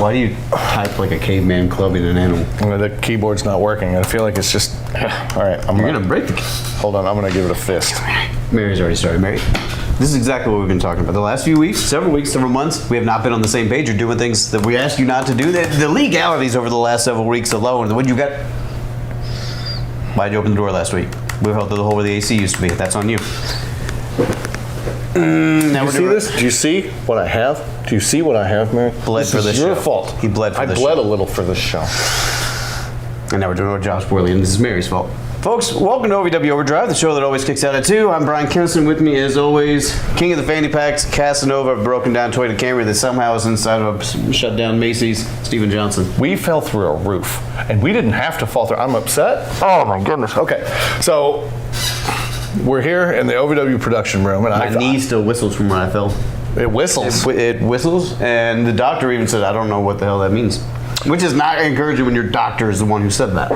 Why do you type like a caveman clubbing an animal? The keyboard's not working. I feel like it's just... All right, You're going to break the... Hold on, I'm going to give it a fist. Mary's already started. Mary, this is exactly what we've been talking about. The last few weeks, several months, we have not been on the same page or doing things that we asked you not to do. The legalities over the last several weeks alone. What you got? Why'd you open the door last week? We held the hole where the AC used to be. That's on you. Now you see this? Do you see what I have? Do you see what I have, Mary? Bled for this show. Your fault. He bled for this show. I bled a little for this show. And now we're doing our jobs poorly, and this is Mary's fault. Folks, welcome to OVW Overdrive, the show that always kicks out at 2. I'm Brian Kinnison. With me, as always, King of the Fanny Packs, Casanova, broken down Toyota Camry that somehow is inside of a shut down Macy's, Steven Johnson. We fell through a roof, and we didn't have to fall through. I'm upset. Oh my goodness. Okay, so we're here in the OVW production room, and my knee still whistles from where I fell. It whistles. It whistles, and the doctor even said, I don't know what the hell that means. Which is not encouraging when your doctor is the one who said that.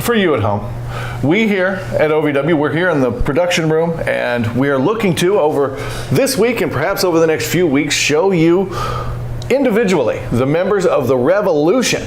For you at home, we here at OVW, we're here in the production room, and we are looking to, over this week and perhaps over the next few weeks, show you individually the members of the Revolution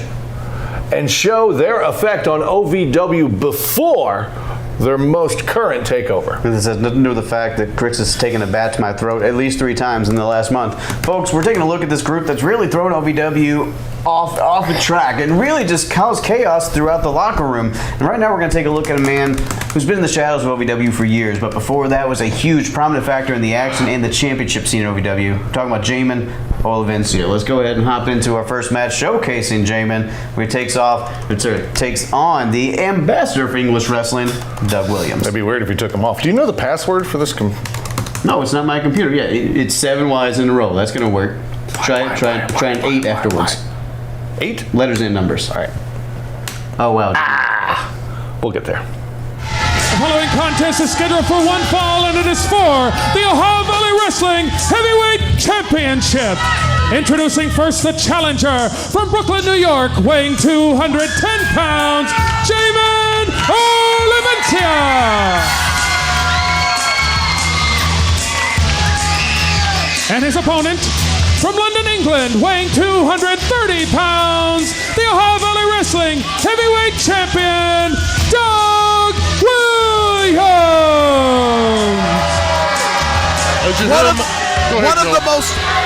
and show their effect on OVW before their most current takeover. This has nothing to do with the fact that Crix has taken a bat to my throat at least 3 times in the last month. Folks, we're taking a look at this group that's really thrown OVW off the track and really just caused chaos throughout the locker room. And right now we're going to take a look at a man who's been in the shadows of OVW for years, but before that was a huge prominent factor in the action and the championship scene at OVW. We're talking about Jamon Olivencia. Let's go ahead and hop into our first match showcasing Jamon, where he takes on the ambassador for English wrestling, Doug Williams. That'd be weird if you took him off. Do you know the password for this? No, it's not my computer. Yeah, it's 7 Ys in a row. That's going to work. Try an 8 afterwards. 8 letters and numbers. All right. Oh wow. We'll get there. The following contest is scheduled for one fall, and it is for the OVW Wrestling Heavyweight Championship. Introducing first the challenger from Brooklyn, New York, weighing 210 pounds, Jamon Olivencia. And his opponent from London, England, weighing 230 pounds, the Ohio Valley Wrestling Heavyweight Champion, Doug Williams.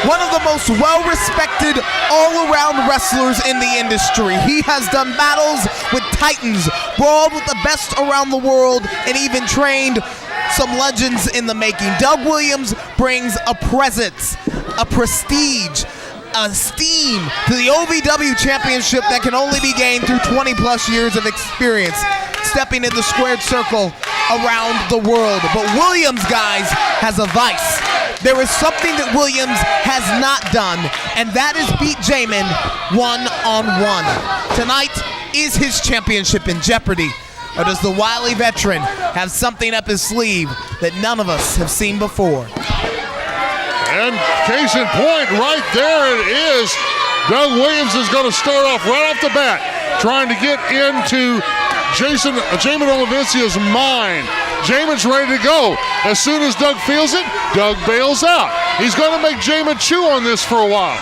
One of the most well-respected all-around wrestlers in the industry. He has done battles with titans, brawled with the best around the world, and even trained some legends in the making. Doug Williams brings a presence, a prestige, a steam to the OVW Championship that can only be gained through 20-plus years of experience, stepping in the squared circle around the world. But Williams, guys, has a vice. There is something that Williams has not done, and that is beat Jamon one-on-one. Tonight is his championship in jeopardy. Or does the wily veteran have something up his sleeve that none of us have seen before? And case in point, right there it is. Doug Williams is going to start off right off the bat, trying to get into Jamon Olivencia's mind. Jamon's ready to go. As soon as Doug feels it, Doug bails out. He's going to make Jamon chew on this for a while.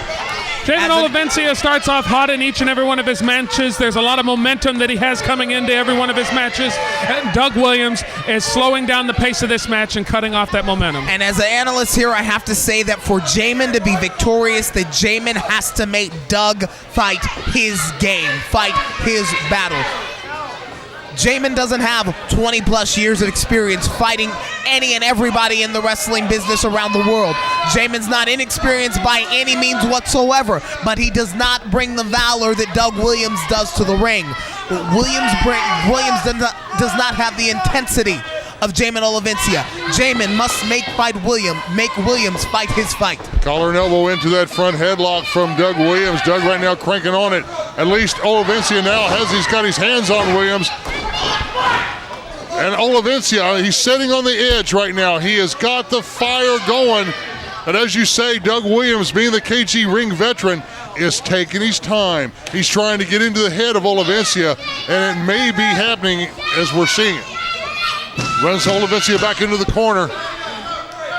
Jamon Olivencia starts off hot in each and every one of his matches. There's a lot of momentum that he has coming into every one of his matches. And Doug Williams is slowing down the pace of this match and cutting off that momentum. And as an analyst here, I have to say that for Jamon to be victorious, that Jamon has to make Doug fight his game, fight his battle. Jamon doesn't have 20-plus years of experience fighting any and everybody in the wrestling business around the world. Jamon's not inexperienced by any means whatsoever, but he does not bring the valor that Doug Williams does to the ring. Williams does not have the intensity of Jamon Olivencia. Jamon must make Williams fight his fight. Collar and elbow into that front headlock from Doug Williams. Doug right now cranking on it. At least Olivencia now he's got his hands on Williams. And Olivencia, he's sitting on the edge right now. He has got the fire going. And as you say, Doug Williams, being the KG ring veteran, is taking his time. He's trying to get into the head of Olivencia, and it may be happening as we're seeing it. Runs Olivencia back into the corner.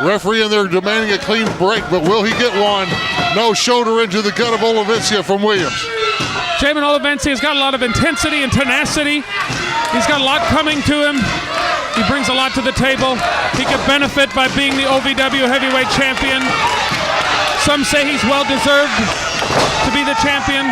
Referee in there demanding a clean break, but will he get one? No shoulder into the gut of Olivencia from Williams. Jamon Olivencia's got a lot of intensity and tenacity. He's got a lot coming to him. He brings a lot to the table. He could benefit by being the OVW heavyweight champion. Some say he's well-deserved to be the champion.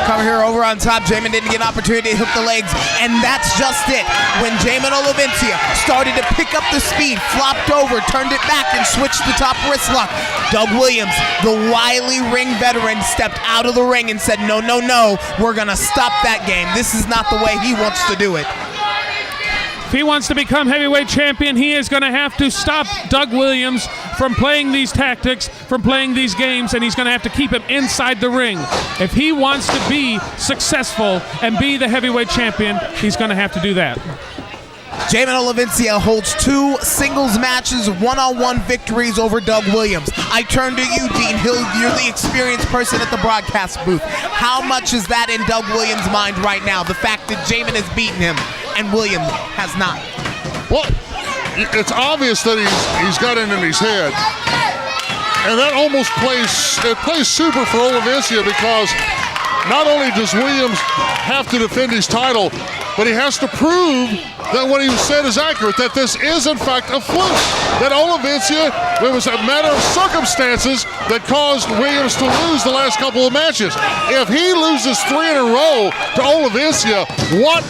Cover here over on top. Jamon didn't get an opportunity to hook the legs, and that's just it. When Jamon Olivencia started to pick up the speed, flopped over, turned it back, and switched the top wrist lock, Doug Williams, the wily ring veteran, stepped out of the ring and said, no, no, no, we're going to stop that game. This is not the way he wants to do it. If he wants to become heavyweight champion, he is going to have to stop Doug Williams from playing these tactics, from playing these games, and he's going to have to keep him inside the ring. If he wants to be successful and be the heavyweight champion, he's going to have to do that. Jamon Olivencia holds 2 singles matches, one-on-one victories over Doug Williams. I turn to you, Dean Hill. You're the experienced person at the broadcast booth. How much is that in Doug Williams' mind right now? The fact that Jamon has beaten him and Williams has not. Well, it's obvious that he's got it in his head. And that almost plays super for Olivencia, because not only does Williams have to defend his title, but he has to prove that what he said is accurate, that this is in fact a fluke, that Olivencia, it was a matter of circumstances that caused Williams to lose the last couple of matches. If he loses 3 in a row to Olivencia, what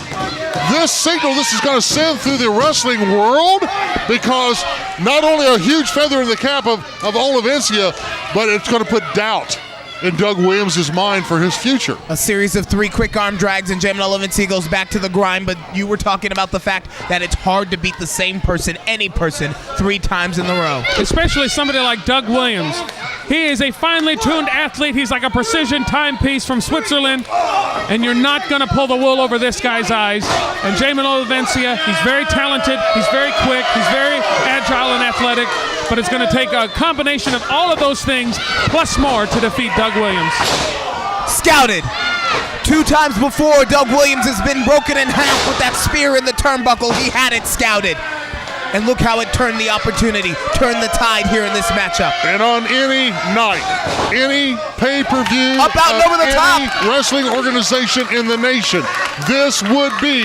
this signal this is going to send through the wrestling world, because not only a huge feather in the cap of Olivencia, but it's going to put doubt in Doug Williams' mind for his future. A series of 3 quick arm drags, and Jamon Olivencia goes back to the grind, but you were talking about the fact that it's hard to beat the same person, any person, 3 times in a row. Especially somebody like Doug Williams. He is a finely tuned athlete. He's like a precision timepiece from Switzerland, and you're not going to pull the wool over this guy's eyes. And Jamon Olivencia, he's very talented, he's very quick, he's very agile and athletic, but it's going to take a combination of all of those things plus more to defeat Doug Williams. Scouted. 2 times before, Doug Williams has been broken in half with that spear in the turnbuckle. He had it scouted. And look how it turned the opportunity, turned the tide here in this matchup. And on any night, any pay-per-view Up, out, and over the any top. wrestling organization in the nation, this would be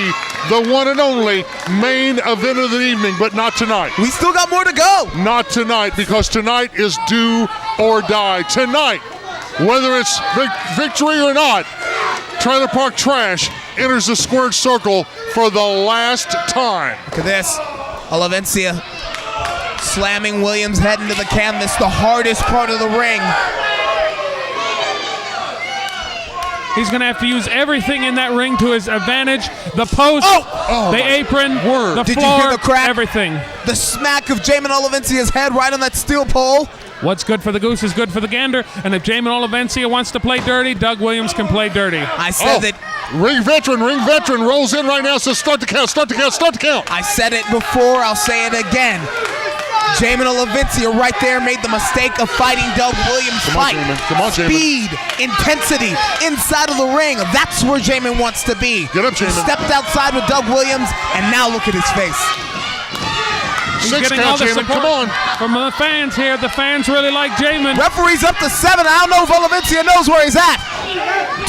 the one and only main event of the evening, but not tonight. We still got more to go. Not tonight, because tonight is do or die. Tonight, whether it's victory or not, Trailer Park Trash enters the squared circle for the last time. Look at this. Olivencia slamming Williams' head into the canvas, the hardest part of the ring. He's going to have to use everything in that ring to his advantage. The post, the apron, the Did floor, you hear the crack? everything. The smack of Jamon Olivencia's head right on that steel pole. What's good for the goose is good for the gander. And if Jamon Olivencia wants to play dirty, Doug Williams can play dirty. I said that. Ring veteran rolls in right now, says start the count, start the count, start the count. I said it before, I'll say it again. Jamon Olivencia right there made the mistake of fighting Doug Williams' fight. Come on, Jamon. Speed, intensity, inside of the ring. That's where Jamon wants to be. Get up, He Jamon. stepped outside with Doug Williams, and now look at his face. He's 6 getting count, all the Jamon, support come on. from the fans here. The fans really like Jamon. Referee's up to 7. I don't know if Olivencia knows where he's at.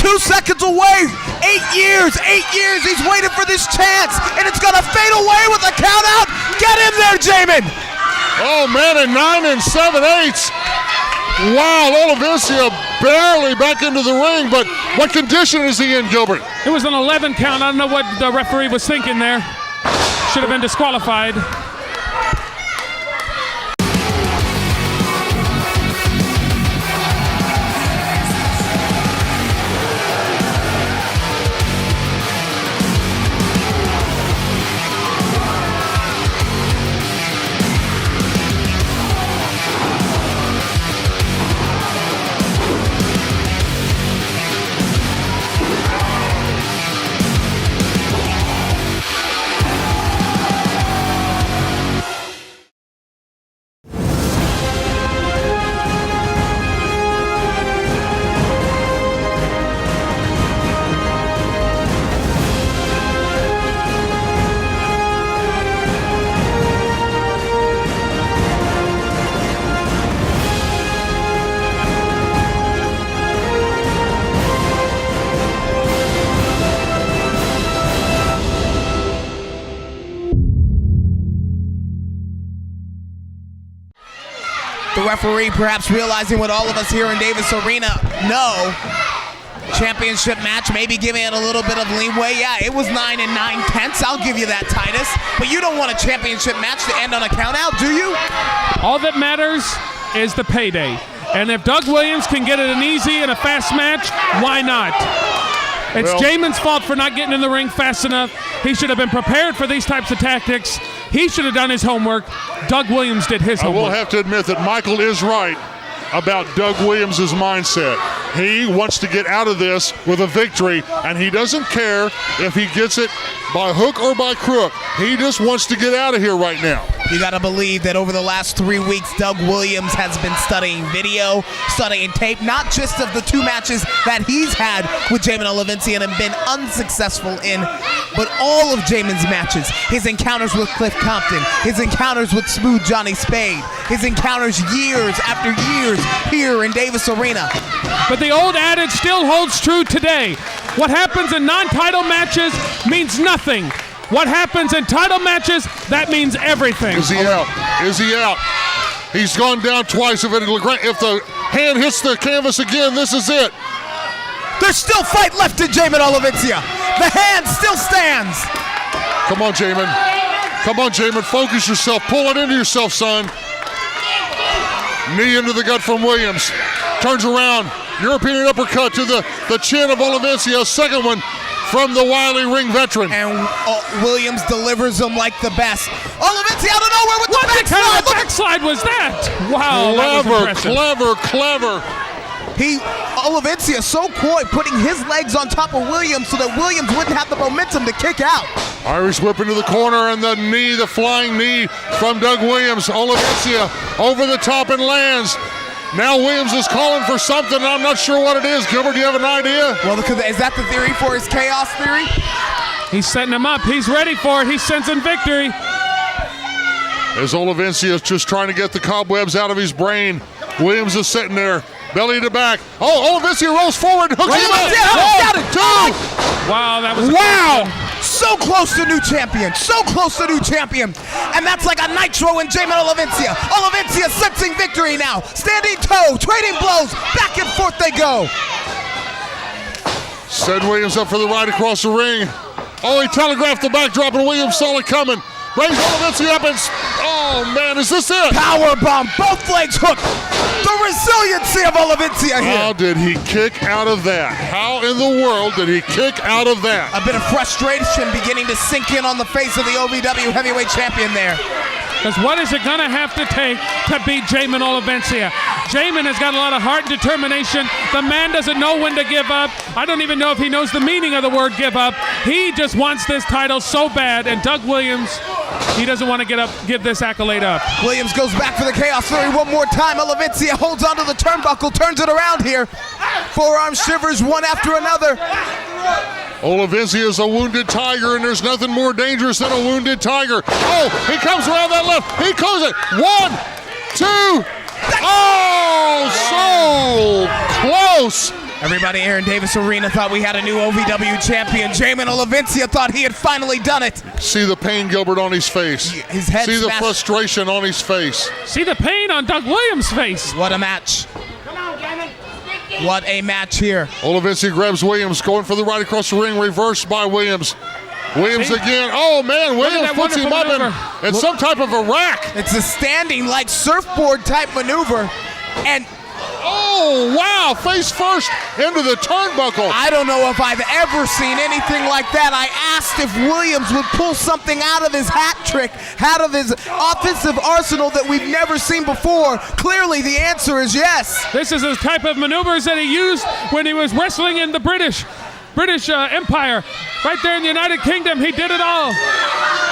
2 seconds away. 8 years. 8 years. He's waiting for this chance, and it's going to fade away with a count out. Get in there, Jamon. Oh, man, and 9 7/8. Wow, Olivencia barely back into the ring, but what condition is he in, Gilbert? It was an 11 count. I don't know what the referee was thinking there. Should have been disqualified. The referee perhaps realizing what all of us here in Davis Arena know. Championship match, maybe giving it a little bit of leeway. Yeah, it was 9 9/10. I'll give you that, Titus. But you don't want a championship match to end on a countout, do you? All that matters is the payday. And if Doug Williams can get it an easy and a fast match, why not? It's Jamon's fault for not getting in the ring fast enough. He should have been prepared for these types of tactics. He should have done his homework. Doug Williams did his homework. I will have to admit that Michael is right about Doug Williams' mindset. He wants to get out of this with a victory, and he doesn't care if he gets it by hook or by crook. He just wants to get out of here right now. You gotta believe that over the last 3 weeks, Doug Williams has been studying video, studying tape, not just of the 2 matches that he's had with Jamon Olavincian and been unsuccessful in, but all of Jamon's matches. His encounters with Cliff Compton, his encounters with Smooth Johnny Spade, his encounters years after years here in Davis Arena. But the old adage still holds true today. What happens in non-title matches means nothing. What happens in title matches, that means everything. Is he out? Is he out? He's gone down twice. If the hand hits the canvas again, this is it. There's still fight left in Jamon Olavincian. The hand still stands. Come on, Jamon. Come on, Jamon. Focus yourself. Pull it into yourself, son. Knee into the gut from Williams. Turns around. European uppercut to the chin of Olavincian. Second one from the wily ring veteran. And Williams delivers them like the best. Olavincian out of nowhere with the backslide. What kind of backslide was that? Wow, that was impressive. Clever. Olavincian so coy, putting his legs on top of Williams so that Williams wouldn't have the momentum to kick out. Irish whip into the corner, and the knee, the flying knee from Doug Williams. Olavincian over the top and lands. Now Williams is calling for something, and I'm not sure what it is. Gilbert, do you have an idea? Well, is that the theory for his chaos theory? He's setting him up. He's ready for it. He's sensing victory. As Olavincian is just trying to get the cobwebs out of his brain. Williams is sitting there, belly to back. Oh, Olavincian rolls forward and hooks him up. 1, 2. Wow, that was So close to new champion. So close to new champion. And that's like a nitro in Jamon Olavincian. Olavincian sensing victory now. Standing toe, trading blows. Back and forth they go. Send Williams up for the right across the ring. Oh, he telegraphed the backdrop, and Williams saw it coming. Brings Olavincian up, and oh man, is this it? Power bomb, both legs hooked. The resiliency of Olavincian here. How did he kick out of that? How in the world did he kick out of that? A bit of frustration beginning to sink in on the face of the OVW heavyweight champion there. Because what is it going to have to take to beat Jamon Olavincian? Jamon has got a lot of heart and determination. The man doesn't know when to give up. I don't even know if he knows the meaning of the word give up. He just wants this title so bad. And Doug Williams, he doesn't want to give this accolade up. Williams goes back for the Chaos Theory one more time. Olavincian holds onto the turnbuckle, turns it around here. Forearm shivers one after another. Olavincian is a wounded tiger, and there's nothing more dangerous than a wounded tiger. Oh, he comes around that left. He closes it. 1, 2. Oh, so close. Everybody here in Davis Arena thought we had a new OVW champion. Jamon Olavincian thought he had finally done it. See the pain, Gilbert, on his face. His head See smashed. the frustration on his face. See the pain on Doug Williams' face. What a match. What a match here. Olavincian grabs Williams, going for the right across the ring, reversed by Williams. Williams again. Oh, man, Williams puts him up in some type of a rack. It's a standing, like, surfboard type maneuver. And oh, wow, face first into the turnbuckle. I don't know if I've ever seen anything like that. I asked if Williams would pull something out of his hat trick, out of his offensive arsenal that we've never seen before. Clearly, the answer is yes. This is the type of maneuvers that he used when he was wrestling in the British Empire. Right there in the United Kingdom, he did it all.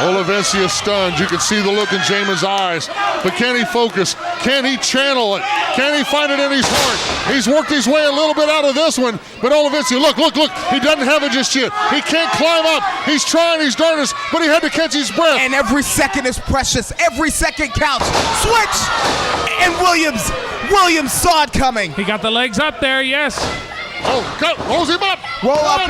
Olavincian stunned. You can see the look in Jamon's eyes. But can he focus? Can he channel it? Can he find it in his heart? He's worked his way a little bit out of this one. But Olavincian, look. He doesn't have it just yet. He can't climb up. He's trying his darndest, but he had to catch his breath. And every second is precious. Every second counts. Switch! And Williams saw it coming. He got the legs up there, yes. Oh, rolls him up. Roll up.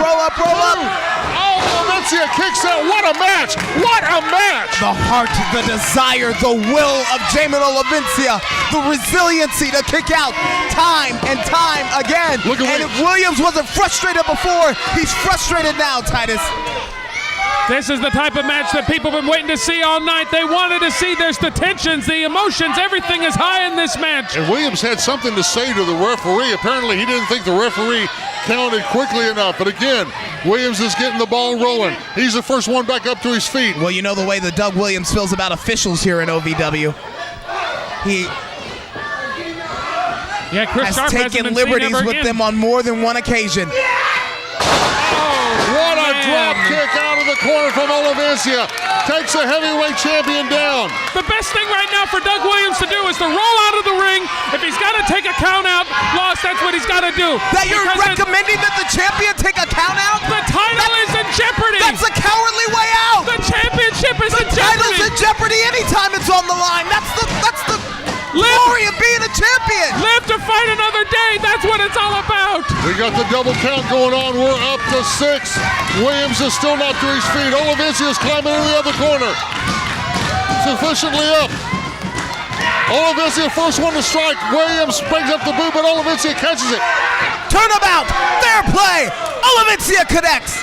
Oh, Olivencia kicks out. What a match! What a match! The heart, the desire, the will of Jamon Olivencia, the resiliency to kick out time and time again. Look at and if Williams wasn't frustrated before, he's frustrated now, Titus. This is the type of match that people have been waiting to see all night. They wanted to see. There's the tensions, the emotions, everything is high in this match. And Williams had something to say to the referee. Apparently he didn't think the referee counted quickly enough. But again, Williams is getting the ball rolling. He's the first one back up to his feet. Well, you know the way that Doug Williams feels about officials here in OVW. He Chris has Sharp taken liberties with them on more than one occasion. What a drop kick out of the corner from Olivencia. Takes a heavyweight champion down. The best thing right now for Doug Williams to do is to roll out of the ring. If he's got to take a count out loss, that's what he's got to do. That you're recommending that the champion take a count out? The title is in jeopardy. That's a cowardly way out. The championship is in jeopardy. Title's in jeopardy anytime it's on the line. That's the glory of being a champion. Live to fight another day. That's what it's all about. We got the double count going on. We're up to 6. Williams is still not to his feet. Olivencia is climbing into the other corner. Sufficiently up. Olivencia first one to strike. Williams brings up the boot, but Olivencia catches it. Turnabout. Fair play. Olivencia connects.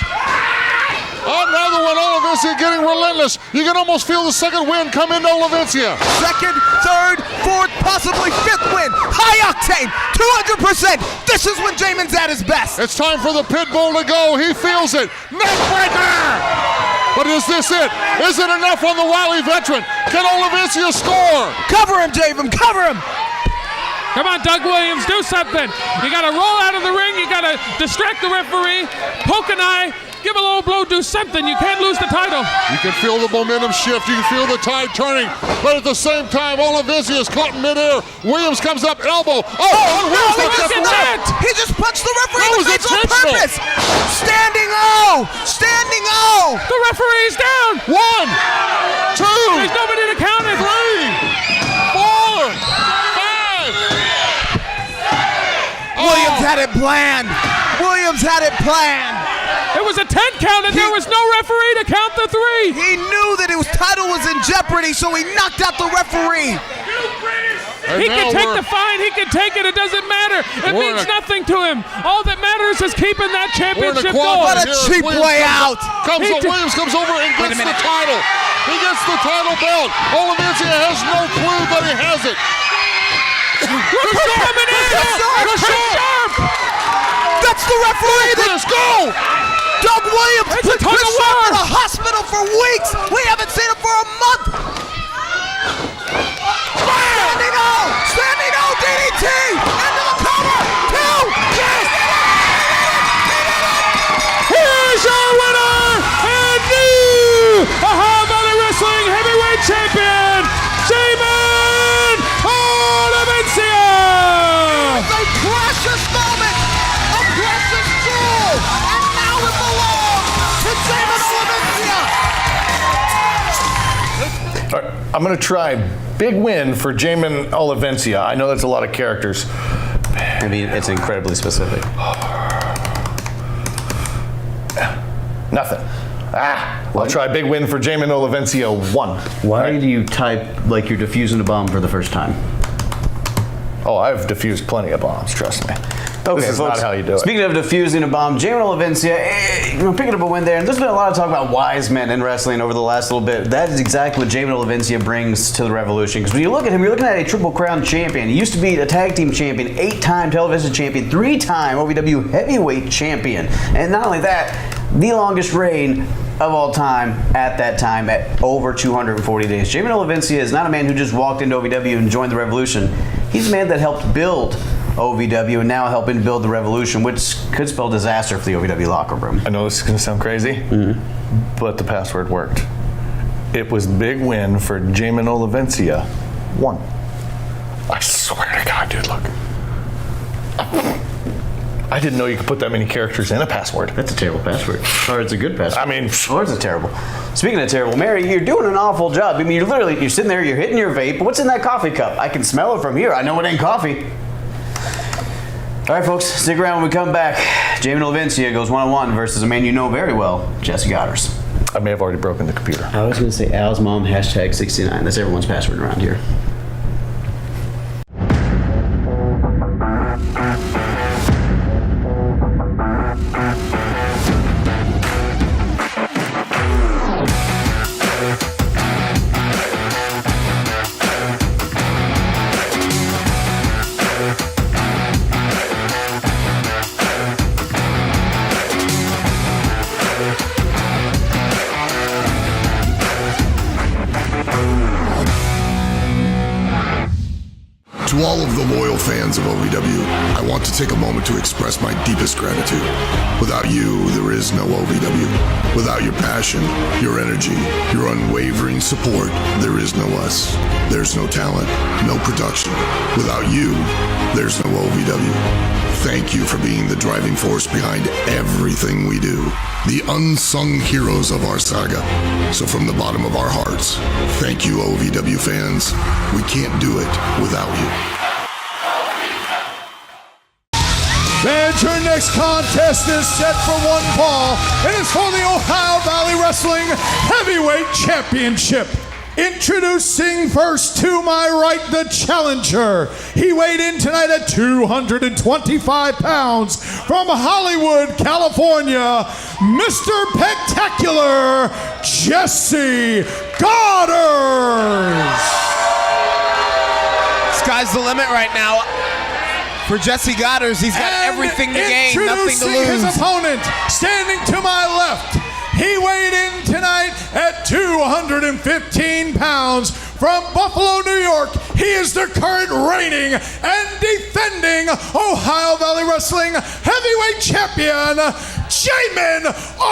Another one. Olivencia getting relentless. You can almost feel the second wind come into Olivencia. Second, third, fourth, possibly fifth win. High octane, 200%. This is when Jamon's at his best. It's time for the pit bull to go. He feels it. Neckbreaker! But is this it? Is it enough on the wily veteran? Can Olivencia score? Cover him, Jamon, cover him. Come on, Doug Williams, do something. You got to roll out of the ring. You got to distract the referee, poke an eye, give a low blow, do something. You can't lose the title. You can feel the momentum shift. You can feel the tide turning. But at the same time, Olivencia is caught in midair. Williams comes up, elbow. Look at that! He just punched the referee That in was the face on intentional. purpose. Standing O! Standing O! The referee's down. 1, 2, There's nobody to count it. 3, 4, 5. Williams had it planned. Williams had it planned. It was a 10 count and there was no referee to count the 3. He knew that his title was in jeopardy, so he knocked out the referee. And He can now take we're- the fine, he can take it, it doesn't matter. It We're means in a- nothing to him. All that matters is keeping that We're in a championship quad. going. What a Here, cheap Williams way comes out. Williams comes over and Wait a gets the minute. title. He gets the title belt. Olivencia has no clue that he has it. Look who's coming in! Chris Chris Sharp! That's the referee that Let's go! Doug Williams It's a put tug Chris of Sharp war. in a hospital for weeks. We haven't seen him for a month. Standing O! Standing O! DDT! Into the cover! 2! Yes! Here's your winner and new OVW Wrestling Heavyweight Champion, Jamon Olivencia! A precious moment! A precious jewel! And now it belongs to Jamon Olivencia! All right, I'm going to try big win for Jamon Olivencia. I know that's a lot of characters. I mean, it's incredibly specific. Nothing. I'll try big win for Jamon Olivencia 1. Why do you type like you're defusing a bomb for the first time? Oh, I've diffused plenty of bombs, trust me. Okay, This is folks, not how you do it. Speaking of defusing a bomb, Jamon Olivencia, picking up a win there. And there's been a lot of talk about wise men in wrestling over the last little bit. That is exactly what Jamon Olivencia brings to the Revolution. Because when you look at him, you're looking at a Triple Crown champion. He used to be a tag team champion, 8-time television champion, 3-time OVW heavyweight champion. And not only that, the longest reign of all time at that time at over 240 days. Jamon Olivencia is not a man who just walked into OVW and joined the Revolution. He's a man that helped build OVW and now helping build the Revolution, which could spell disaster for the OVW locker room. I know this is going to sound crazy, but the password worked. It was big win for Jamon Olivencia 1. I swear to God, dude, look. I didn't know you could put that many characters in a password. That's a terrible password. Or it's a good password. I mean, or it's a terrible. Speaking of terrible, Mary, you're doing an awful job. I mean, you're sitting there, you're hitting your vape. What's in that coffee cup? I can smell it from here. I know it ain't coffee. All right, folks, stick around when we come back. Jamon Olevencia goes one-on-one versus a man you know very well, Jesse Goddard. I may have already broken the computer. I was going to say Al's mom, #69. That's everyone's password around here. To all of the loyal fans of OVW, I want to take a moment to express my deepest gratitude. Without you, there is no OVW. Without your passion, your energy, your unwavering support, there is no us. There's no talent, no production. Without you, there's no OVW. Thank you for being the driving force behind everything we do. The unsung heroes of our saga. So from the bottom of our hearts, thank you, OVW fans. We can't do it without you. And your next contest is set for one fall. It is for the Ohio Valley Wrestling Heavyweight Championship. Introducing first to my right, the challenger. He weighed in tonight at 225 pounds from Hollywood, California, Mr. Spectacular, Jesse Goddard. Sky's the limit right now. For Jesse Goddard, he's got everything to gain, nothing to lose. His opponent, standing to my left, he weighed in tonight at 215 pounds from Buffalo, New York. He is the current reigning and defending Ohio Valley Wrestling Heavyweight Champion, Jamon Olevencia!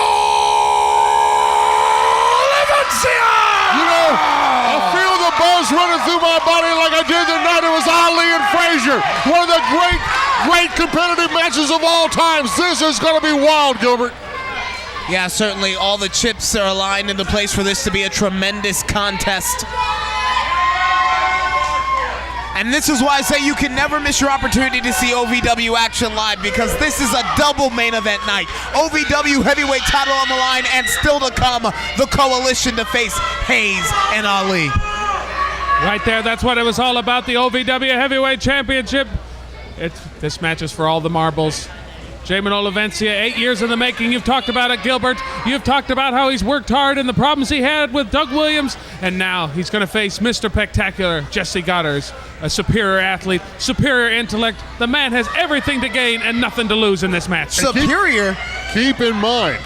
You know, I feel the buzz running through my body like I did the night it was Ali and Frazier. One of the great competitive matches of all times. This is going to be wild, Gilbert. Yeah, certainly all the chips are aligned into place for this to be a tremendous contest. And this is why I say you can never miss your opportunity to see OVW action live, because this is a double main event night. OVW heavyweight title on the line, and still to come, the coalition to face Hayes and Ali. Right there, that's what it was all about, the OVW Heavyweight Championship. This match is for all the marbles. Jamon Olevencia, 8 years in the making. You've talked about it, Gilbert. You've talked about how he's worked hard and the problems he had with Doug Williams. And now he's going to face Mr. Spectacular, Jesse Goddard, a superior athlete, superior intellect. The man has everything to gain and nothing to lose in this match. Superior? Keep in mind,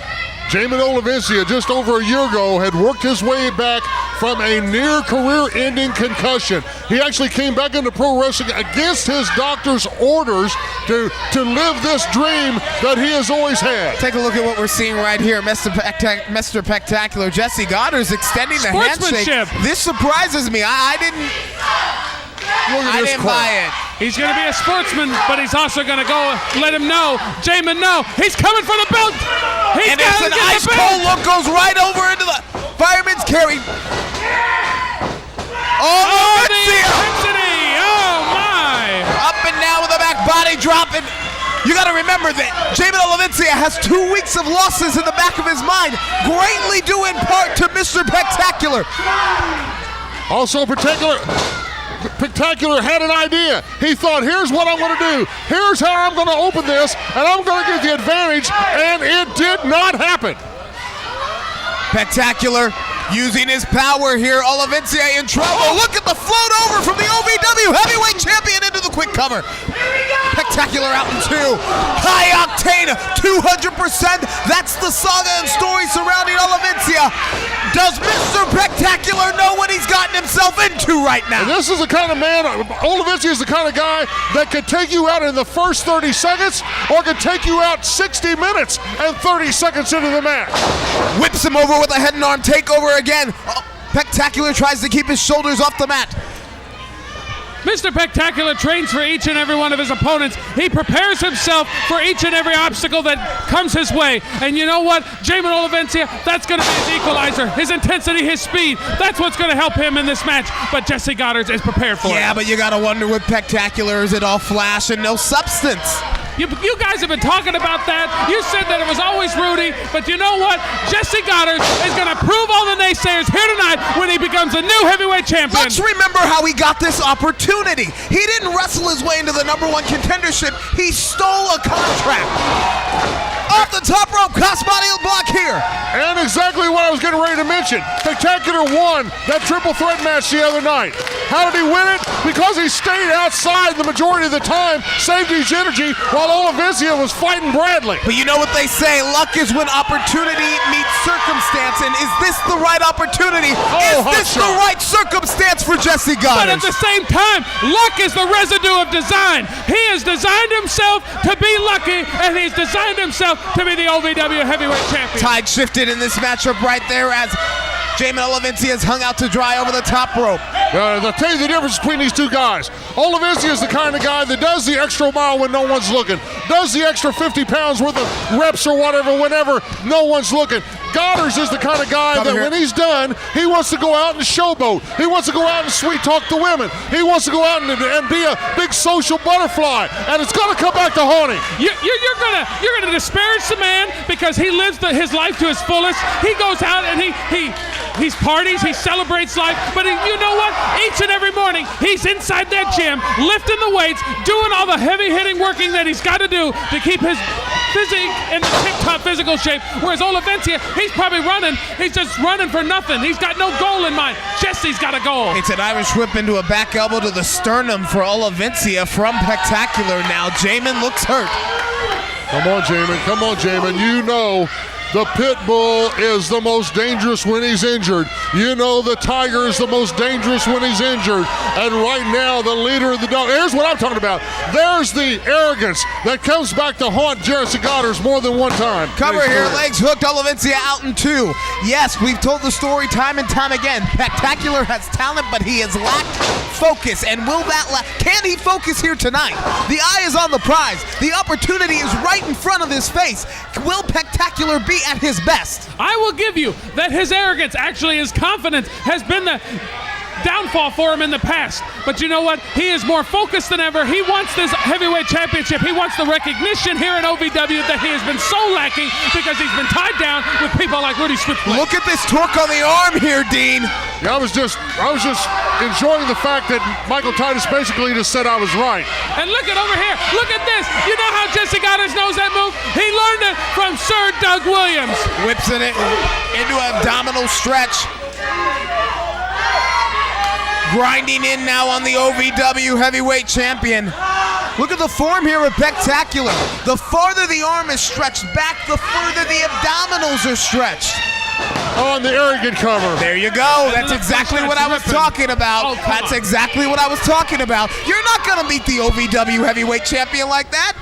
Jamon Olevencia just over a year ago had worked his way back from a near career-ending concussion. He actually came back into pro wrestling against his doctor's orders to live this dream that he has always had. Take a look at what we're seeing right here. Mr. Spectacular, Jesse Goddard's extending the handshake. This surprises me. I didn't buy it. He's going to be a sportsman, but he's also going to go let him know, Jamon, no, he's coming for the belt. And it's an ice cold look, goes right over into the fireman's carry. Oh, the intensity! Oh my! Up and down with the back body drop. And you got to remember that Jamon Olevencia has 2 weeks of losses in the back of his mind, greatly due in part to Mr. Spectacular. Also, Spectacular had an idea. He thought, here's what I'm going to do. Here's how I'm going to open this, and I'm going to get the advantage, and it did not happen. Spectacular using his power here. Olevencia in trouble. Look at the float over from the OVW heavyweight champion into the quick cover. Spectacular out in two. High octane, 200%. That's the saga and story surrounding Olevencia. Does Mr. Spectacular know what he's gotten himself into right now? And this is the kind of man, Olevencia is the kind of guy that could take you out in the first 30 seconds or could take you out 60 minutes and 30 seconds into the match. Whips him over with a head and arm takeover again. Spectacular tries to keep his shoulders off the mat. Mr. Spectacular trains for each and every one of his opponents. He prepares himself for each and every obstacle that comes his way. And you know what? Jamon Olevencia, that's going to be his equalizer. His intensity, his speed. That's what's going to help him in this match. But Jesse Goddard is prepared for it. Yeah, but you got to wonder with Spectacular, is it all flash and no substance? You guys have been talking about that. You said that it was always Rudy, but you know what? Jesse Goddard is going to prove all the naysayers here tonight when he becomes a new heavyweight champion. Let's remember how he got this opportunity. He didn't wrestle his way into the #1 contendership. He stole a contract. Off the top rope, crossbody block here. And exactly what I was getting ready to mention. Spectacular won that triple threat match the other night. How did he win it? Because he stayed outside the majority of the time, saved his energy while Olivencia was fighting Bradley. But you know what they say, luck is when opportunity meets circumstance. And is this the right opportunity? Is this the right circumstance for Jesse Goddard? But at the same time, luck is the residue of design. He has designed himself to be lucky, and he's designed himself to be the OVW heavyweight champion. Tide shifted in this matchup right there as Jamon Olivencia is hung out to dry over the top rope. I'll tell you the difference between these two guys. Olivencia is the kind of guy that does the extra mile when no one's looking, does the extra 50 pounds worth of reps or whatever whenever no one's looking. Goddard is the kind of guy that when he's done, he wants to go out and showboat. He wants to go out and sweet talk the women. He wants to go out and be a big social butterfly, and it's going to come back to haunt him. You're gonna disparage the man because he lives his life to his fullest. He goes out and he's parties, he celebrates life, but you know what? Each and every morning, he's inside that gym, lifting the weights, doing all the heavy-hitting working that he's got to do to keep his physique in the tip-top physical shape, whereas Olivencia, he's probably running. He's just running for nothing. He's got no goal in mind. Jesse's got a goal. It's an Irish whip into a back elbow to the sternum for Olivencia from Spectacular now. Jamon looks hurt. Come on, Jamon. Come on, Jamon. You know the pit bull is the most dangerous when he's injured. You know the tiger is the most dangerous when he's injured. And right now, the leader of the dog. Here's what I'm talking about. There's the arrogance that comes back to haunt Jesse Goddard more than one time. Cover here, legs hooked, Olivencia out in 2. Yes, we've told the story time and time again. Spectacular has talent, but he has lacked focus. And will that can he focus here tonight? The eye is on the prize. The opportunity is right in front of his face. Will Spectacular be at his best? I will give you that his arrogance, actually his confidence, has been the downfall for him in the past. But you know what? He is more focused than ever. He wants this heavyweight championship. He wants the recognition here at OVW that he has been so lacking because he's been tied down with people like Rudy Switchblade. Look at this torque on the arm here, Dean. Yeah, I was just enjoying the fact that Michael Titus basically just said I was right. And look at over here. Look at this. You know how Jesse Goddard knows that move? He learned it from Sir Doug Williams. Whips in it into an abdominal stretch. Grinding in now on the OVW heavyweight champion. Look at the form here of Spectacular. The farther the arm is stretched back, the further the abdominals are stretched. On the arrogant cover. There you go. That's exactly what I was talking about. That's exactly what I was talking about. You're not going to beat the OVW heavyweight champion like that.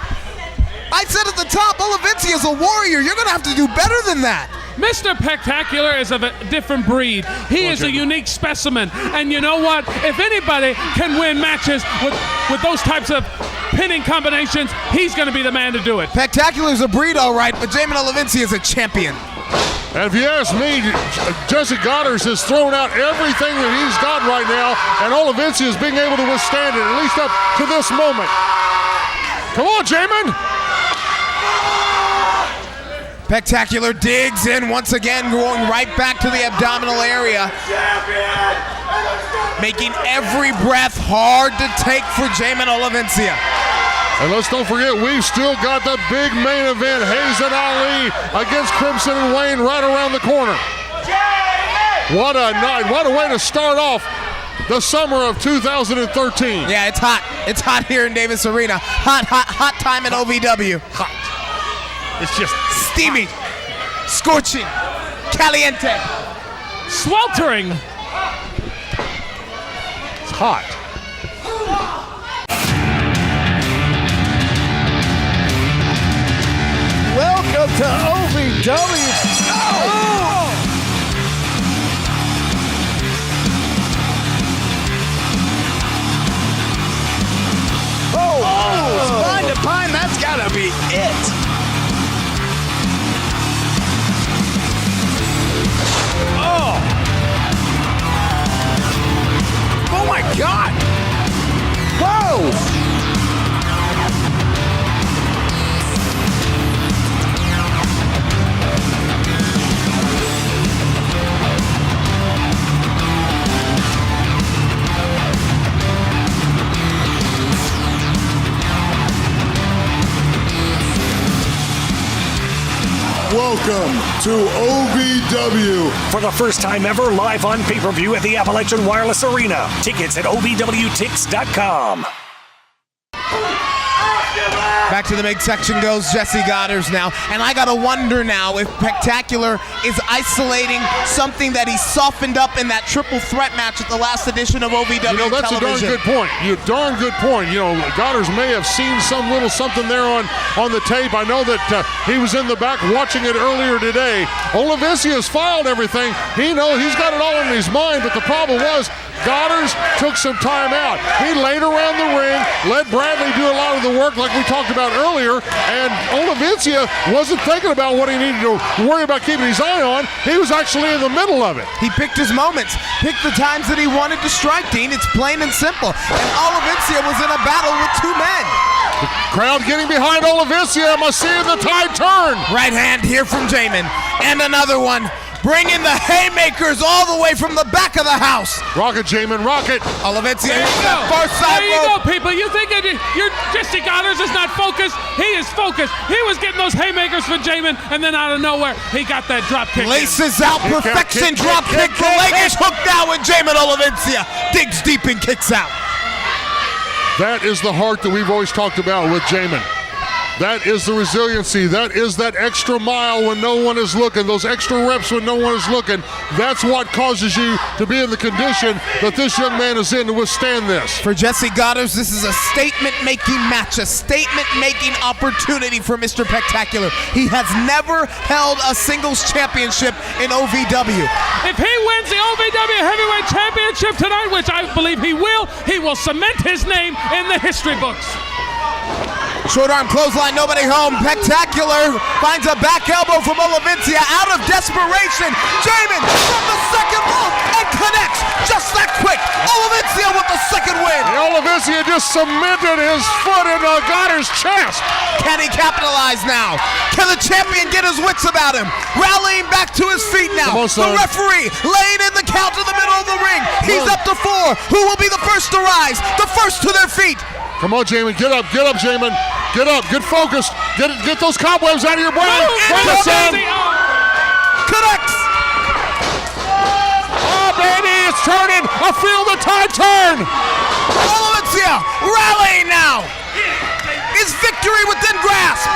I said at the top, Olivencia is a warrior. You're going to have to do better than that. Mr. Spectacular is of a different breed. He is a unique specimen. And you know what? If anybody can win matches with those types of pinning combinations, he's going to be the man to do it. Spectacular is a breed, all right, but Jamon Olivencia is a champion. And if you ask me, Jesse Goddard has thrown out everything that he's got right now, and Olivencia is being able to withstand it, at least up to this moment. Come on, Jamon! Spectacular digs in once again, going right back to the abdominal area. Making every breath hard to take for Jamon Olivencia. And let's don't forget, we've still got the big main event, Hayes and Ali against Crimson and Wayne right around the corner. What a night, what a way to start off the summer of 2013. Yeah, it's hot. It's hot here in Davis Arena. Hot, hot, hot time at OVW. Hot. It's just steamy, scorching, caliente, sweltering. It's hot. Welcome to OVW. Spine to pine, that's gotta be it. Oh my God! Whoa! welcome to OVW. For the first time ever, live on pay-per-view at the Appalachian Wireless Arena. Tickets at OVWTix.com. Back to the midsection goes Jesse Goddard now. And I gotta wonder now if Spectacular is isolating something that he softened up in that triple threat match at the last edition of OVW You know, that's television. a darn good point. You know, Goddard may have seen some little something there on the tape. I know that he was in the back watching it earlier today. Olavencia's filed everything. He's got it all in his mind, but the problem was Goddard took some time out. He laid around the ring, let Bradley do a lot of the work like we talked about earlier, and Olavencia wasn't thinking about what he needed to worry about keeping his eye on. He was actually in the middle of it. He picked his moments, picked the times that he wanted to strike, Dean. It's plain and simple. And Olavencia was in a battle with two men. The crowd getting behind Olavencia. Am I seeing the tide turn? Right hand here from Jamon. And another one. Bringing the haymakers all the way from the back of the house. Rocket, Jamon, rocket. Olavencia, There you go. far side There you rope. go, people. You think your Jesse Goddard is not focused? He is focused. He was getting those haymakers for Jamon, and then out of nowhere, he got that drop kick. Laces out, Kick out, perfection, kick, drop kick, kick. kick, The leg kick. is hooked now, and Jamon Olavencia digs deep and kicks out. That is the heart that we've always talked about with Jamon. That is the resiliency. That is that extra mile when no one is looking, those extra reps when no one is looking. That's what causes you to be in the condition that this young man is in to withstand this. For Jesse Goddard, this is a statement-making match, a statement-making opportunity for Mr. Spectacular. He has never held a singles championship in OVW. If he wins the OVW Heavyweight Championship tonight, which I believe he will cement his name in the history books. Short arm clothesline, nobody home. Spectacular finds a back elbow from Olavencia out of desperation. Jamon from the second rope and connects just that quick. Olavencia with the second win. Olavencia just cemented his foot into Goddard's chest. Can he capitalize now? Can the champion get his wits about him? Rallying back to his feet now. Come on, son. The referee laying in the count in the middle of the ring. He's up to 4. Who will be the first to rise? The first to their feet. Come on, Jamon. Get up, Jamon. Get up, get focused. Get those cobwebs out of your brain. Bring it, son. Connects. Oh, baby, it's turning. I feel the tide turn. Olavencia rallying now. Is victory within grasp?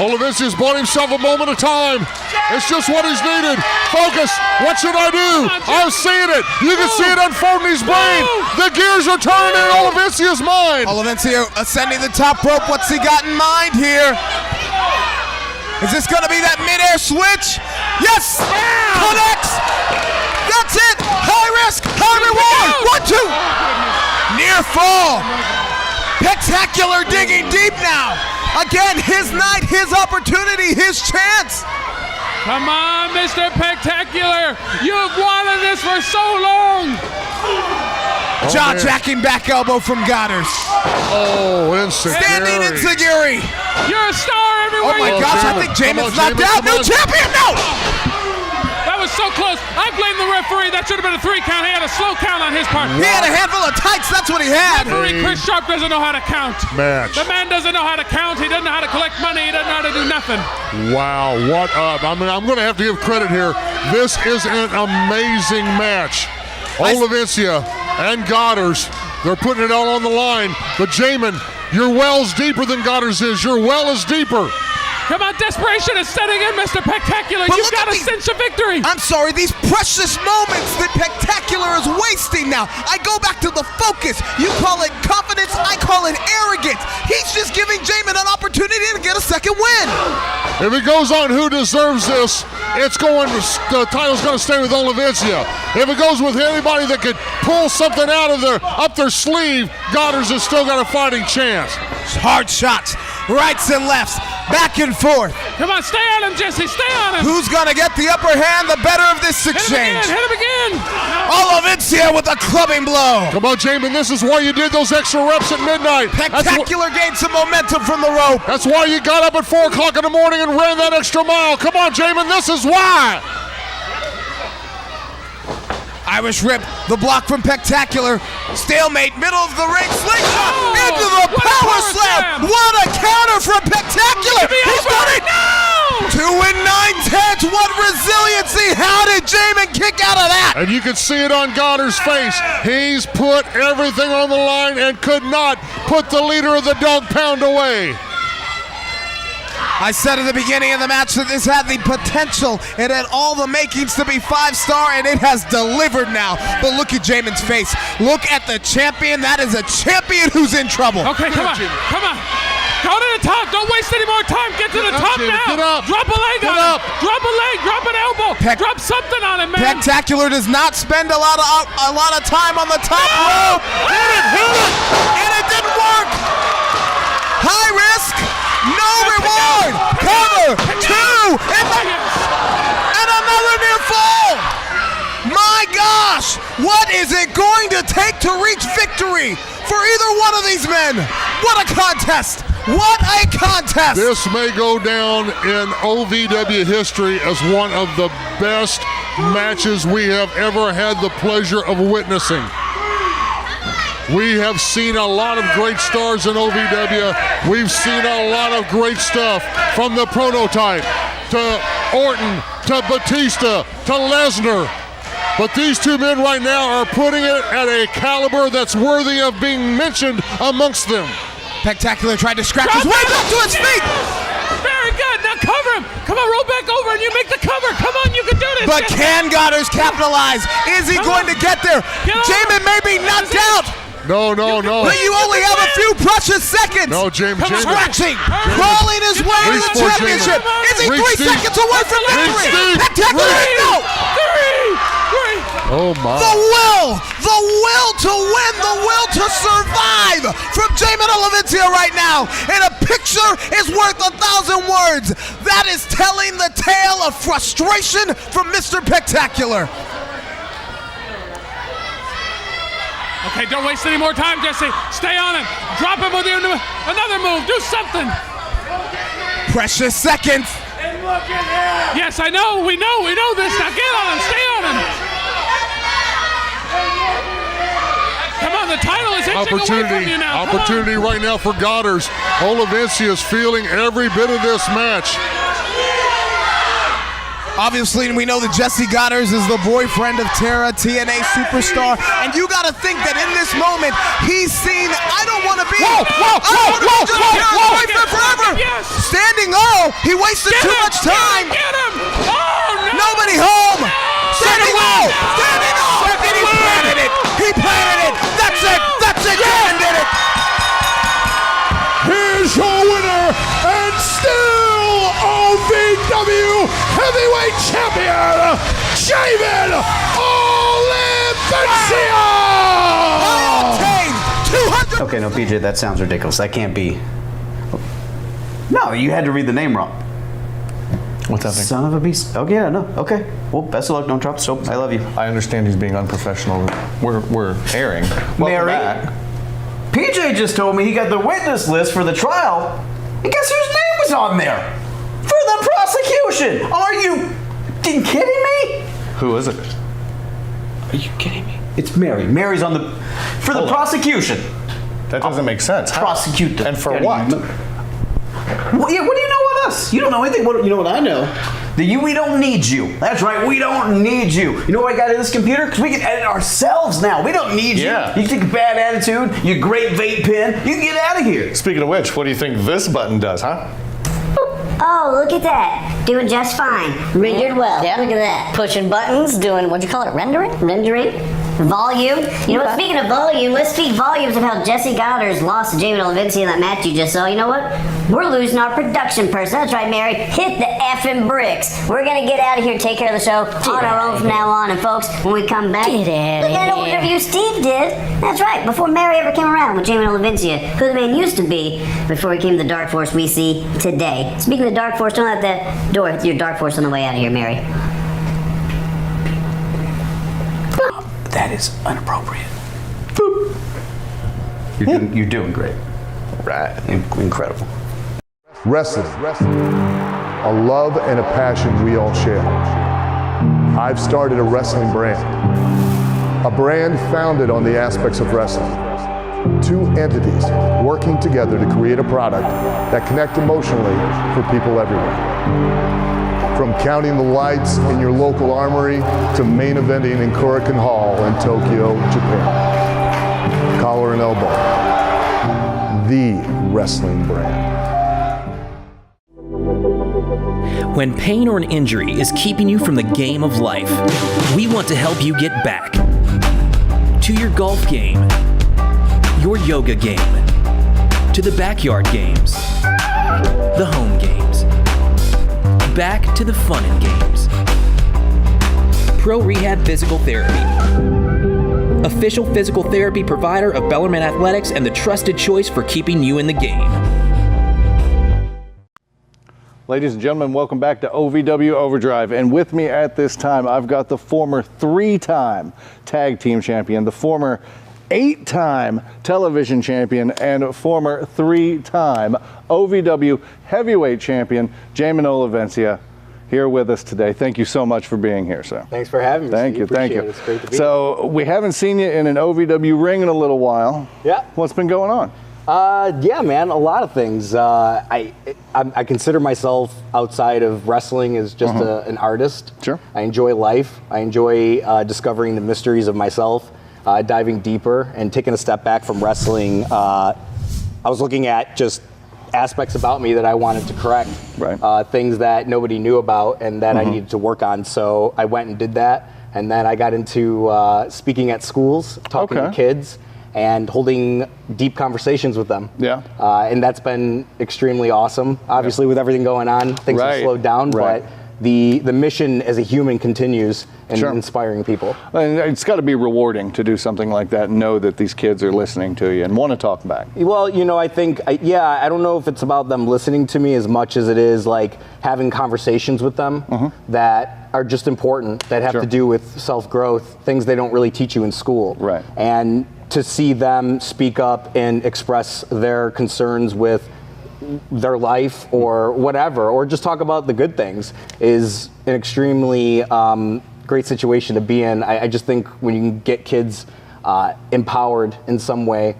Olavencia's bought himself a moment of time. It's just what he's needed. Focus. What should I do? I'm seeing it. You can see it unfold in his brain. The gears are turning in Olavencia's mind. Olavencia ascending the top rope. What's he got in mind here? Is this going to be that midair switch? Yes! Connects! That's it! High risk, high reward! 1, 2! Near fall. Spectacular digging deep now. Again, his night, his opportunity, his chance. Come on, Mr. Spectacular. You've wanted this for so long. Jaw-jacking back elbow from Goddard. Oh, Insecurity. Standing Insecurity. You're a star everywhere Oh my you gosh, go. I think Jamon's Come on, knocked Jamon, out. come New on. champion, no! That was so close. I blame the referee. That should have been a 3 count. He had a slow count on his part. He had a handful of tights, that's what he had. Referee Chris Sharp doesn't know how to count. Match. The man doesn't know how to count. He doesn't know how to collect money. He doesn't know how to do nothing. Wow, what up? I mean, I'm going to have to give credit here. This is an amazing match. Olavencia and Goddard's, they're putting it all on the line. But Jamon, your well's deeper than Goddard's is. Your well is deeper. Come on, desperation is setting in, Mr. Spectacular. But You've look got at a these- cinch of victory. I'm sorry, these precious moments that Spectacular is wasting now. I go back to the focus. You call it confidence, I call it arrogance. He's just giving Jamon an opportunity to get a second win. If it goes on who deserves this, the title's going to stay with Olavencia. If it goes with anybody that could pull something out of up their sleeve, Goddard's has still got a fighting chance. Hard shots, rights and lefts, back and forth. Come on, stay on him, Jesse. Stay on him. Who's gonna get the upper hand, the better of this exchange? Hit him again. Olavencia with a clubbing blow. Come on, Jamon, this is why you did those extra reps at midnight. Spectacular gained some momentum from the rope. That's why you got up at 4 o'clock in the morning and ran that extra mile. Come on, Jamon, this is why. Irish whip, the block from Spectacular. Stalemate, middle of the ring, slingshot into the what a power power slam. slam. What a counter from Spectacular. Could be He's over. done it. No! 2 9/10. What resiliency. How did Jamon kick out of that? And you can see it on Goddard's face. He's put everything on the line and could not put the leader of the dog pound away. I said at the beginning of the match that this had the potential, it had all the makings to be 5-star, and it has delivered now. But look at Jamon's face. Look at the champion. That is a champion who's in trouble. Okay, come on. Come on. Go to the top. Don't waste any more time. Get to the top now. Get up. Drop a leg on him. Drop a leg. Drop an elbow. Drop something on him, man. Spectacular does not spend a lot of time on the top rope. Hit it. And it didn't work. High risk, no reward. Cover, 2, and another near fall. My gosh, what is it going to take to reach victory for either one of these men? What a contest. What a contest. This may go down in OVW history as one of the best matches we have ever had the pleasure of witnessing. We have seen a lot of great stars in OVW. We've seen a lot of great stuff, from the Prototype to Orton to Batista to Lesnar. But these two men right now are putting it at a caliber that's worthy of being mentioned amongst them. Spectacular tried to scratch his way back to his feet. Very good. Now cover him. Come on, roll back over and you make the cover. Come on, you can do this. But can Goddard capitalize? Is he going to get there? Jamon may be knocked out. No. But you only have a few precious seconds. No, Jamon. Scratching, crawling his way to the championship. Is he 3 seconds away from victory? Spectacular. No. 3. Oh my. The will to win, the will to survive from Jamon Olivencia right now. And a picture is worth 1,000 words. That is telling the tale of frustration from Mr. Spectacular. Okay, don't waste any more time, Jesse. Stay on him. Drop him with another move. Do something. Precious seconds. And look at him. Yes, I know. We know this. Now get on him. Stay on him. Come on, the title is inching away from you now. Opportunity right now for Goddard. Olivencia is feeling every bit of this match. Obviously, we know that Jesse Goddard is the boyfriend of Tara, TNA superstar, and you got to think that in this moment, he's seen, I don't want to be just Tara's boyfriend forever. Yes. Standing low, he wasted too much time. Get him. Oh, no. Nobody home. Standing low. Standing low. And he planted it. He planted it. That's it. Jamon did it. Here's your winner and still OVW Heavyweight Champion, Jamon Olivencia! Okay, no, PJ, that sounds ridiculous. That can't be. No, you had to read the name wrong. What's happening? Son of a beast. Oh, yeah, no. Okay. Well, best of luck. Don't drop the soap. I love you. I understand he's being unprofessional. We're airing. Welcome Mary. back. PJ just told me he got the witness list for the trial. And guess whose name was on there? For the prosecution. Are you kidding me? Who is it? Are you kidding me? It's Mary. Mary's on the for the prosecution. That doesn't make sense. How? Prosecute them. And for what? Well, yeah, what do you know with us? You don't know anything. You know what I know? That we don't need you. That's right. We don't need you. You know what I got in this computer? Because we can edit ourselves now. We don't need you. Yeah. You take a bad attitude, your great vape pen, you can get out of here. Speaking of which, what do you think this button does, huh? Oh, look at that. Doing just fine. Rendered well. Yeah. Look at that. Pushing buttons, doing, what'd you call it, rendering? Rendering. Volume. You know what, speaking of volume, let's speak volumes of how Jesse Goddard's lost to Jamon Olivencia in that match you just saw. You know what? We're losing our production person. That's right, Mary. Hit the effing bricks. We're going to get out of here, take care of the show on our own from now on. And folks, when we come back, look at an interview Steve did. That's right, before Mary ever came around with Jamon Olivencia, who the man used to be before he came to the Dark Force we see today. Speaking of the Dark Force, don't let that door hit your Dark Force on the way out of here, Mary. That is inappropriate. Boop. You're doing great. Right. Incredible. Wrestling. A love and a passion we all share. I've started a wrestling brand. A brand founded on the aspects of wrestling. Two entities working together to create a product that connects emotionally for people everywhere. From counting the lights in your local armory to main eventing in Korakuen Hall in Tokyo, Japan. Collar and elbow, the wrestling brand. When pain or an injury is keeping you from the game of life, we want to help you get back to your golf game, your yoga game, to the backyard games, the home games, back to the fun and games. Pro Rehab Physical Therapy, official physical therapy provider of Bellarmine Athletics and the trusted choice for keeping you in the game. Ladies and gentlemen, welcome back to OVW Overdrive. And with me at this time, I've got the former 3-time tag team champion, the former 8-time television champion, and former 3-time OVW heavyweight champion, Jamon Olivencia, here with us today. Thank you so much for being here, sir. Thanks for having me. Thank you, thank you. It's great to be here. We haven't seen you in an OVW ring in a little while. Yeah. What's been going on? Yeah, man, a lot of things. I consider myself outside of wrestling as just an artist. Sure. I enjoy life. I enjoy discovering the mysteries of myself, diving deeper and taking a step back from wrestling. I was looking at just aspects about me that I wanted to correct, right. Things that nobody knew about and that I needed to work on. So I went and did that, and then I got into speaking at schools, talking to kids, and holding deep conversations with them. Yeah. And that's been extremely awesome. Obviously, with everything going on, things have slowed down, but the mission as a human continues and inspiring people. And it's got to be rewarding to do something like that and know that these kids are listening to you and want to talk back. Well, you know, I think, I don't know if it's about them listening to me as much as it is like having conversations with them that are just important, that have to do with self-growth, things they don't really teach you in school. Right. And to see them speak up and express their concerns with their life or whatever, or just talk about the good things, is an extremely great situation to be in. I just think when you can get kids empowered in some way,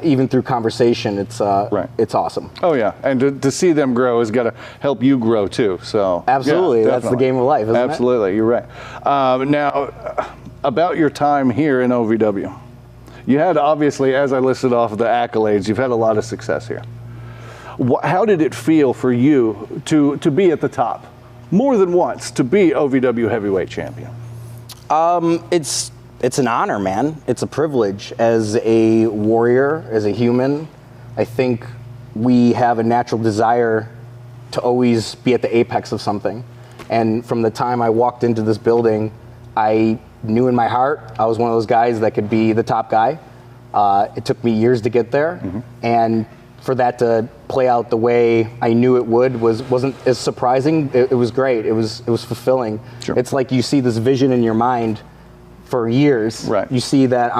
even through conversation, it's awesome. Oh yeah, and to see them grow has got to help you grow too. So absolutely, that's the game of life, isn't it? Absolutely, you're right. Now, about your time here in OVW, you had, obviously, as I listed off the accolades, you've had a lot of success here. How did it feel for you to be at the top more than once, to be OVW heavyweight champion? It's an honor, man. It's a privilege. As a warrior, as a human, I think we have a natural desire to always be at the apex of something. And from the time I walked into this building, I knew in my heart I was one of those guys that could be the top guy. It took me years to get there, and for that to play out the way I knew it wasn't as surprising. It was great. It was fulfilling. Sure. It's like you see this vision in your mind for years. Right. You see that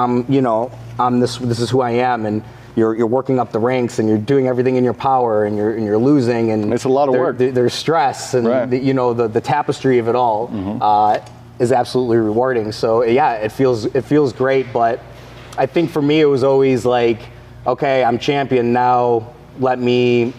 this is who I am, and you're working up the ranks, and you're doing everything in your power, and you're losing, and it's a lot of work. There's stress, and the tapestry of it all is absolutely rewarding. So yeah, it feels great. But I think for me, it was always like, okay, I'm champion now. Let me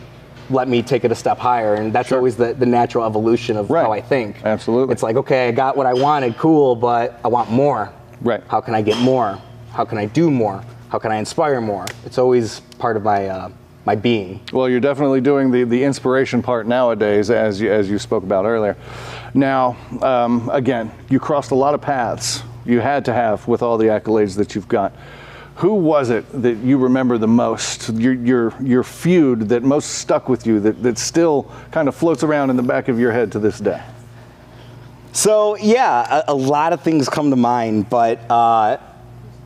take it a step higher, and that's always the natural evolution of how I think. Absolutely. It's like, okay, I got what I wanted, cool, but I want more. Right. How can I get more? How can I do more? How can I inspire more? It's always part of my being. Well, you're definitely doing the inspiration part nowadays, as you spoke about earlier. Now, again, you crossed a lot of paths you had to have with all the accolades that you've got. Who was it that you remember the most, your feud that most stuck with you, that still kind of floats around in the back of your head to this day? So yeah, a lot of things come to mind, but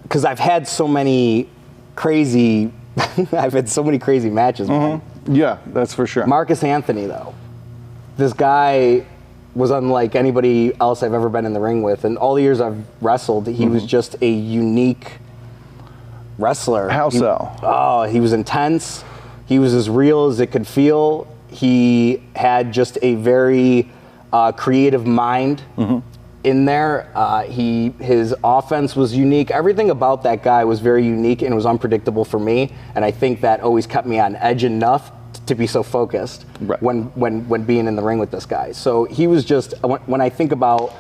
because I've had so many crazy matches. Man. Yeah, that's for sure. Marcus Anthony, though, this guy was unlike anybody else I've ever been in the ring with, and all the years I've wrestled, he was just a unique wrestler. How so? He was intense. He was as real as it could feel. He had just a very creative mind, in there. His offense was unique. Everything about that guy was very unique and was unpredictable for me. And I think that always kept me on edge enough to be so focused when being in the ring with this guy. So he was just, when I think about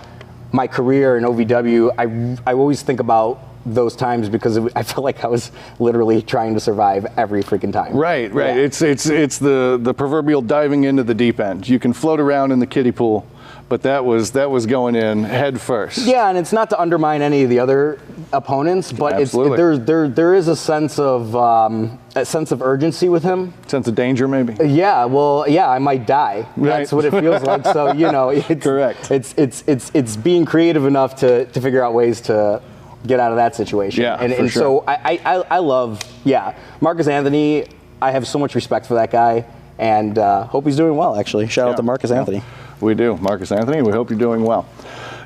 my career in OVW, I always think about those times because I felt like I was literally trying to survive every freaking time. Right. Yeah. It's the proverbial diving into the deep end. You can float around in the kiddie pool, but that was going in head first. Yeah, and it's not to undermine any of the other opponents, but there is a sense of urgency with him. Sense of danger, maybe. Yeah, well, yeah, I might die. Right. That's what it feels like. So it's correct. It's being creative enough to figure out ways to get out of that situation. Yeah, and for sure. So I love Marcus Anthony. I have so much respect for that guy, and hope he's doing well. Actually, shout out to Marcus Anthony. We do, Marcus Anthony. We hope you're doing well.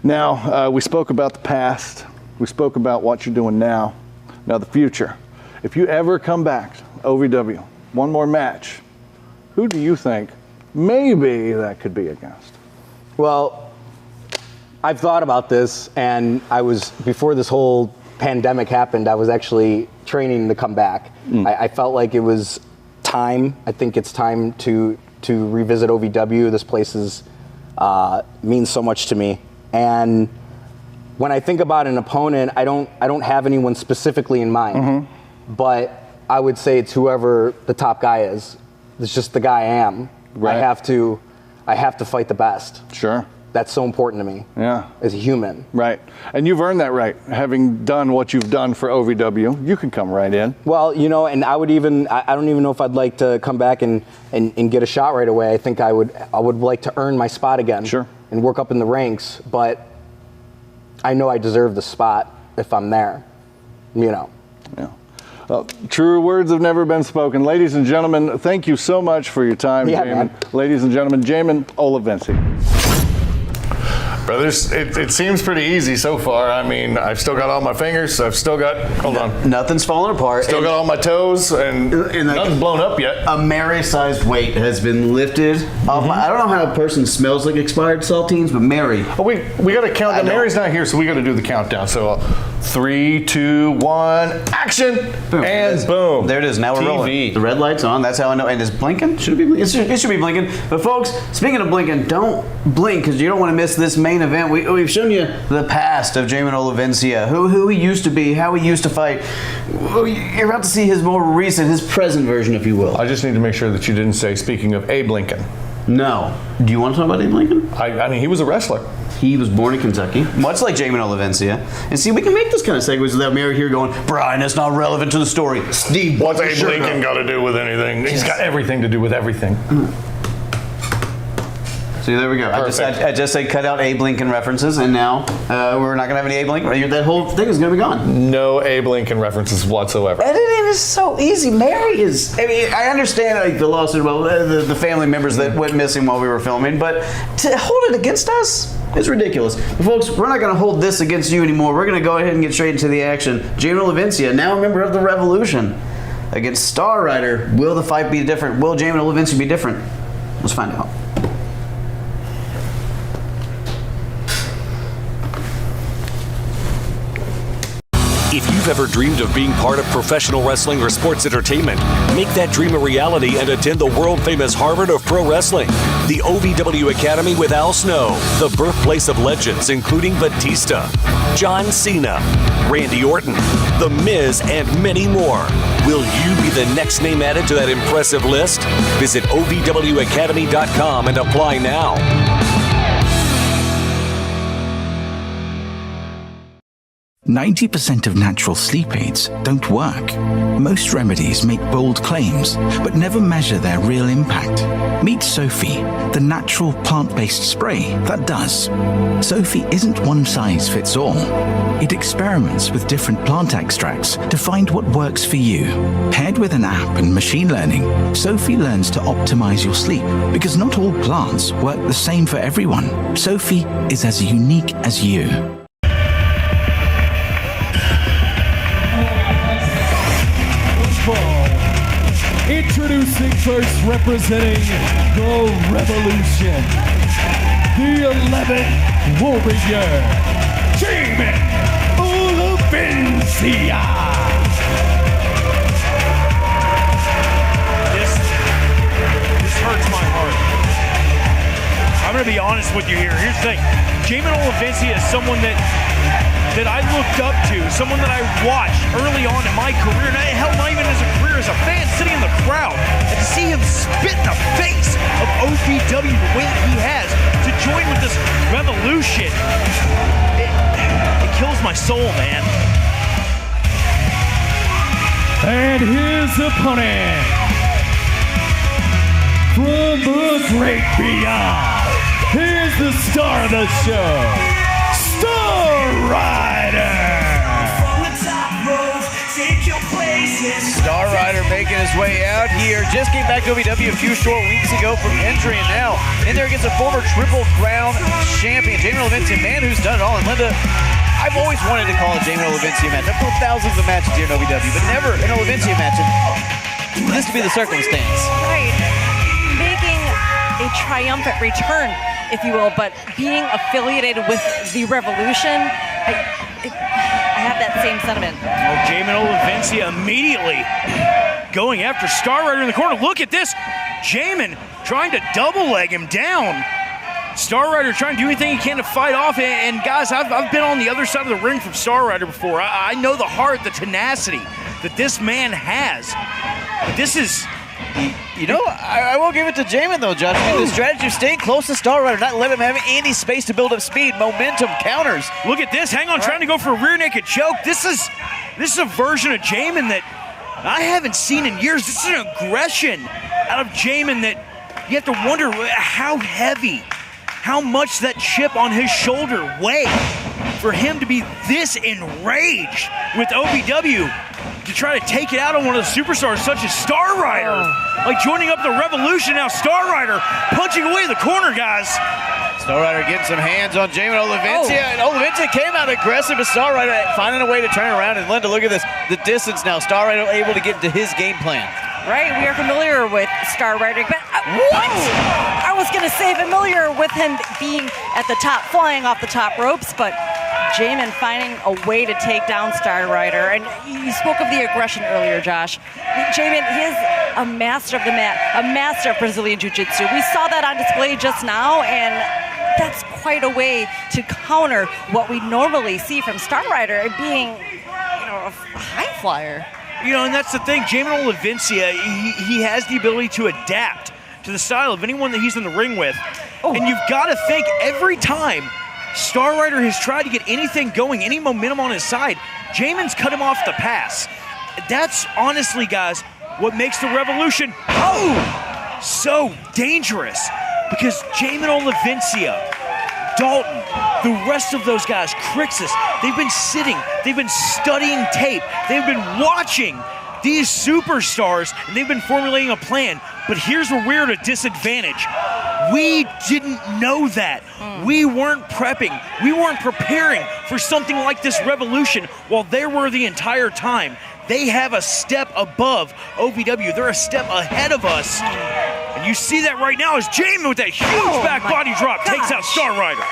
Now, we spoke about the past. We spoke about what you're doing now. Now, the future. If you ever come back to OVW, one more match, who do you think maybe that could be against? Well, I've thought about this, and before this whole pandemic happened, I was actually training to come back. I felt like it was time. I think it's time to revisit OVW. This place means so much to me. And when I think about an opponent, I don't have anyone specifically in mind. But I would say it's whoever the top guy is. It's just the guy I am. Right. I have to fight the best. Sure. That's so important to me. Yeah. As a human. Right. And you've earned that right. Having done what you've done for OVW, you can come right in. Well, and I don't even know if I'd like to come back and get a shot right away. I think I would like to earn my spot again. Sure. And work up in the ranks, but I know I deserve the spot if I'm there. Yeah. Well, truer words have never been spoken. Ladies and gentlemen, thank you so much for your time, Jamon. Man. Ladies and gentlemen, Jamon Olivency. Brothers, it seems pretty easy so far. I mean, I've still got all my fingers. I've still got, hold on. Nothing's falling apart. Still got all my toes, and nothing's blown up yet. A Mary-sized weight has been lifted off I don't know how a person smells like expired saltines, but Mary. Oh, we got to count down. Mary's not here, so we got to do the countdown. So 3, 2, 1, action! Boom. And boom. There it is. Now we're TV. rolling. The red light's on. That's how I know. And it's blinking? Should it be blinking? It should be blinking. But folks, speaking of blinking, don't blink because you don't want to miss this main event. We've shown you the past of Jamon Olivencia, who he used to be, how he used to fight. You're about to see his more recent, his present version, if you will. I just need to make sure that you didn't say, speaking of Abe Lincoln. No. Do you want to talk about Abe Lincoln? I mean, he was a wrestler. He was born in Kentucky, much like Jamon Olivencia. And see, we can make this kind of segues without Mary here going, Brian, that's not relevant to the story. Steve, what's Abe Lincoln got to do with anything? He's got everything to do with everything. See, there we go. I just said cut out Abe Lincoln references, and now we're not going to have any Abe Lincoln. That whole thing is going to be gone. No Abe Lincoln references whatsoever. Editing is so easy. Mary is. I mean, I understand the lawsuit about the family members that went missing while we were filming, but to hold it against us is ridiculous. But folks, we're not going to hold this against you anymore. We're going to go ahead and get straight into the action. Jamon Olivencia, now a member of the Revolution, against Star Rider. Will the fight be different? Will Jamon Olivencia be different? Let's find out. If you've ever dreamed of being part of professional wrestling or sports entertainment, make that dream a reality and attend the world-famous Harvard of Pro Wrestling. The OVW Academy with Al Snow, the birthplace of legends including Batista, John Cena, Randy Orton, The Miz, and many more. Will you be the next name added to that impressive list? Visit OVWacademy.com and apply now. 90% of natural sleep aids don't work. Most remedies make bold claims, but never measure their real impact. Meet Sophie, the natural plant-based spray that does. Sophie isn't one size fits all. It experiments with different plant extracts to find what works for you. Paired with an app and machine learning, Sophie learns to optimize your sleep because not all plants work the same for everyone. Sophie is as unique as you. Introducing first, representing the Revolution, the 11th Warrior, Jamon Olavencia. This hurts my heart. I'm going to be honest with you here. Here's the thing. Jamon Olavencia is someone that I looked up to, someone that I watched early on in my career, and hell, not even as a career, as a fan sitting in the crowd, and to see him spit in the face of OVW the way he has, to join with this revolution, it kills my soul, man. And his opponent, from the great beyond, here's the star of the show, Star Rider. Star Rider making his way out here. Just came back to OVW a few short weeks ago from injury, and now in there against a former Triple Crown champion, Jamon Olavencia, man who's done it all. And Linda, I've always wanted to call a Jamon Olavencia match. I've called thousands of matches here in OVW, but never an Olavencia match. And this to be the circumstance. Right. Making a triumphant return, if you will, but being affiliated with the Revolution, I have that same sentiment. Oh, Jamon Olavencia immediately going after Star Rider in the corner. Look at this. Jamon trying to double leg him down. Star Rider trying to do anything he can to fight off. And guys, I've been on the other side of the ring from Star Rider before. I know the heart, the tenacity that this man has. But this is... You know, I will give it to Jamon, though, Josh. I mean, the strategy of staying close to Star Rider, not let him have any space to build up speed, momentum, counters. Look at this. Hang on, trying to go for a rear naked choke. This is a version of Jamon that I haven't seen in years. This is an aggression out of Jamon that you have to wonder how heavy, how much that chip on his shoulder weigh for him to be this enraged with OVW. To try to take it out on one of the superstars such as Star Rider. Like joining up the Revolution, now Star Rider punching away the corner, guys. Star Rider getting some hands on Jamon Olavencia. And Olavencia came out aggressive, but Star Rider finding a way to turn around. And Linda, look at this, the distance now. Star Rider able to get into his game plan. Right, we are familiar with Star Rider, but what? I was going to say familiar with him being at the top, flying off the top ropes, but Jamon finding a way to take down Star Rider. And you spoke of the aggression earlier, Josh. Jamon, he is a master of the mat, a master of Brazilian Jiu-Jitsu. We saw that on display just now, and that's quite a way to counter what we normally see from Star Rider being, a high flyer. And that's the thing. Jamon Olavencia, he has the ability to adapt to the style of anyone that he's in the ring with. And you've got to think every time Star Rider has tried to get anything going, any momentum on his side, Jamon's cut him off the pass. That's honestly, guys, what makes the Revolution so dangerous. Because Jamon Olavencia, Dalton, the rest of those guys, Crixus, they've been sitting, they've been studying tape, they've been watching these superstars, and they've been formulating a plan. But here's where we're at a disadvantage. We didn't know that. We weren't prepping. We weren't preparing for something like this Revolution while they were the entire time. They have a step above OVW. They're a step ahead of us. And you see that right now as Jamon with that huge back body drop takes out Star Rider.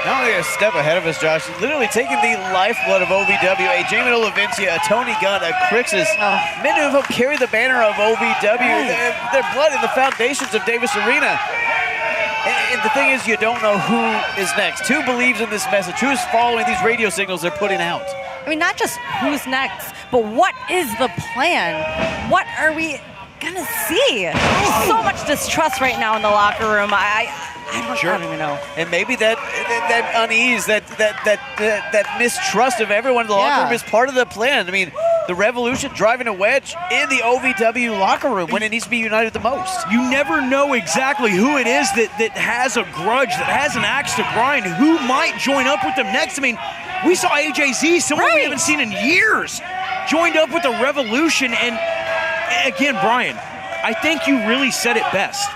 Not only a step ahead of us, Josh, literally taking the lifeblood of OVW, a Jamon Olavencia, a Tony Gunn, a Crixus, men who have helped carry the banner of OVW, their blood in the foundations of Davis Arena. And the thing is, you don't know who is next. Who believes in this message? Who's following these radio signals they're putting out? I mean, not just who's next, but what is the plan? What are we gonna see? There's so much distrust right now in the locker room. I don't even know. And maybe that unease, that mistrust of everyone in the locker room is part of the plan. I mean, the Revolution driving a wedge in the OVW locker room when it needs to be united the most. You never know exactly who it is that has a grudge, that has an axe to grind, who might join up with them next. I mean, we saw AJZ, someone we haven't seen in years, joined up with the Revolution. And again, Brian, I think you really said it best.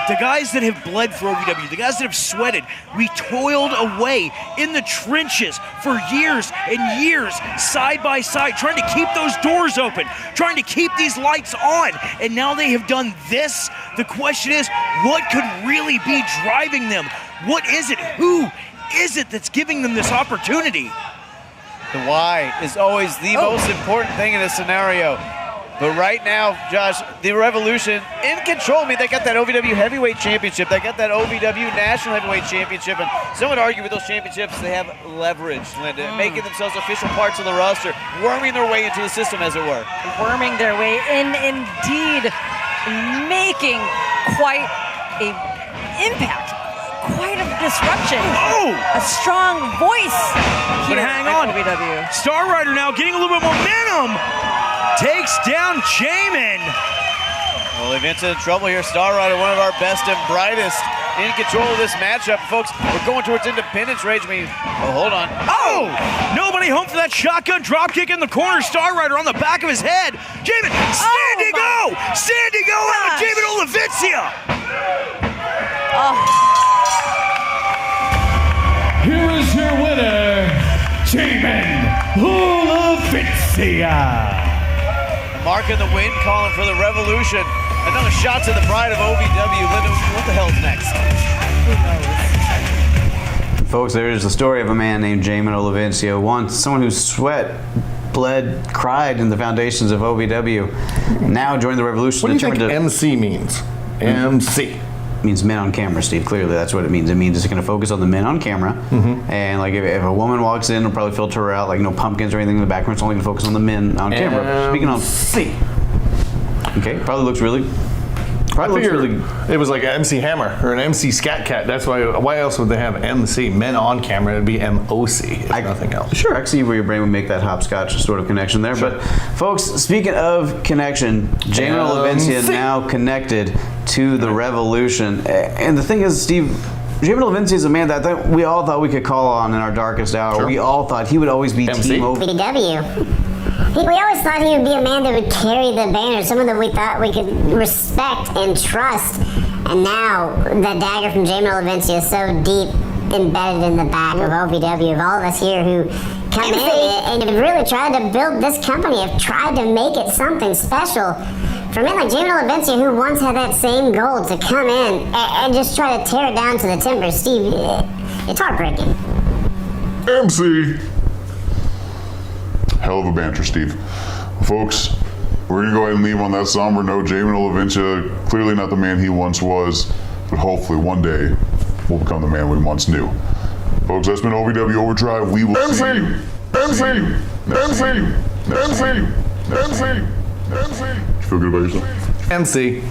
the guys that have bled for OVW, the guys that have sweated, we toiled away in the trenches for years and years, side by side, trying to keep those doors open, trying to keep these lights on, and now they have done this. The question is, what could really be driving them? What is it? Who is it that's giving them this opportunity? The why is always the most important thing in a scenario. But right now, Josh, the Revolution in control. I mean, they got that OVW Heavyweight Championship. They got that OVW National Heavyweight Championship. And some would argue with those championships, they have leverage, Linda, making themselves official parts of the roster, worming their way into the system, as it were. Worming their way in, indeed, making quite a impact, quite a disruption. Oh! A strong voice here But hang on. OVW. Star Rider now getting a little bit momentum. Takes down Jamon. Well, Vince in trouble here. Star Rider, one of our best and brightest, in control of this matchup. Folks, we're going towards Independence Rage. Hold on. Oh! Nobody home for that shotgun dropkick in the corner. Star Rider on the back of his head. Jamon, standing O! Standing O out of Jamon Olivencia. Here is your winner, Jamon Olivencia. Marking the win, calling for the Revolution. Another shot to the pride of OVW. Linda, what the hell is next? Folks, there is the story of a man named Jamon Olivencia, once someone who sweat, bled, cried in the foundations of OVW. Now joined the Revolution. What do you think MC means? MC. Means men on camera, Steve. Clearly, that's what it means. It means it's going to focus on the men on camera. And like if a woman walks in, it'll probably filter her out, like no pumpkins or anything in the background. It's only going to focus on the men on camera. Speaking of C. Okay, probably looks really. It was like an MC Hammer or an MC Scat Cat. That's why else would they have MC? Men on camera, it'd be MOC, if nothing else. Sure, I can see where your brain would make that hopscotch sort of connection there. Sure. But folks, speaking of connection, Jamon Olivencia now connected to the Revolution. And the thing is, Steve, Jamon Olivencia is a man that we all thought we could call on in our darkest hour. Sure. We all thought he would always be Team OVW. We always thought he would be a man that would carry the banner, someone that we thought we could respect and trust. And now, the dagger from Jamon Olivencia is so deep embedded in the back of OVW, of all of us here who come in and have really tried to build this company, have tried to make it something special. For men like Jamon Olivencia, who once had that same goal to come in and just try to tear it down to the timbers, Steve, it's heartbreaking. MC. Hell of a banter, Steve. Folks, we're going to go ahead and leave on that somber note. Jamon Olivencia, clearly not the man he once was, but hopefully one day will become the man we once knew. Folks, that's been OVW Overdrive. We will see you. MC! You feel good about yourself? MC.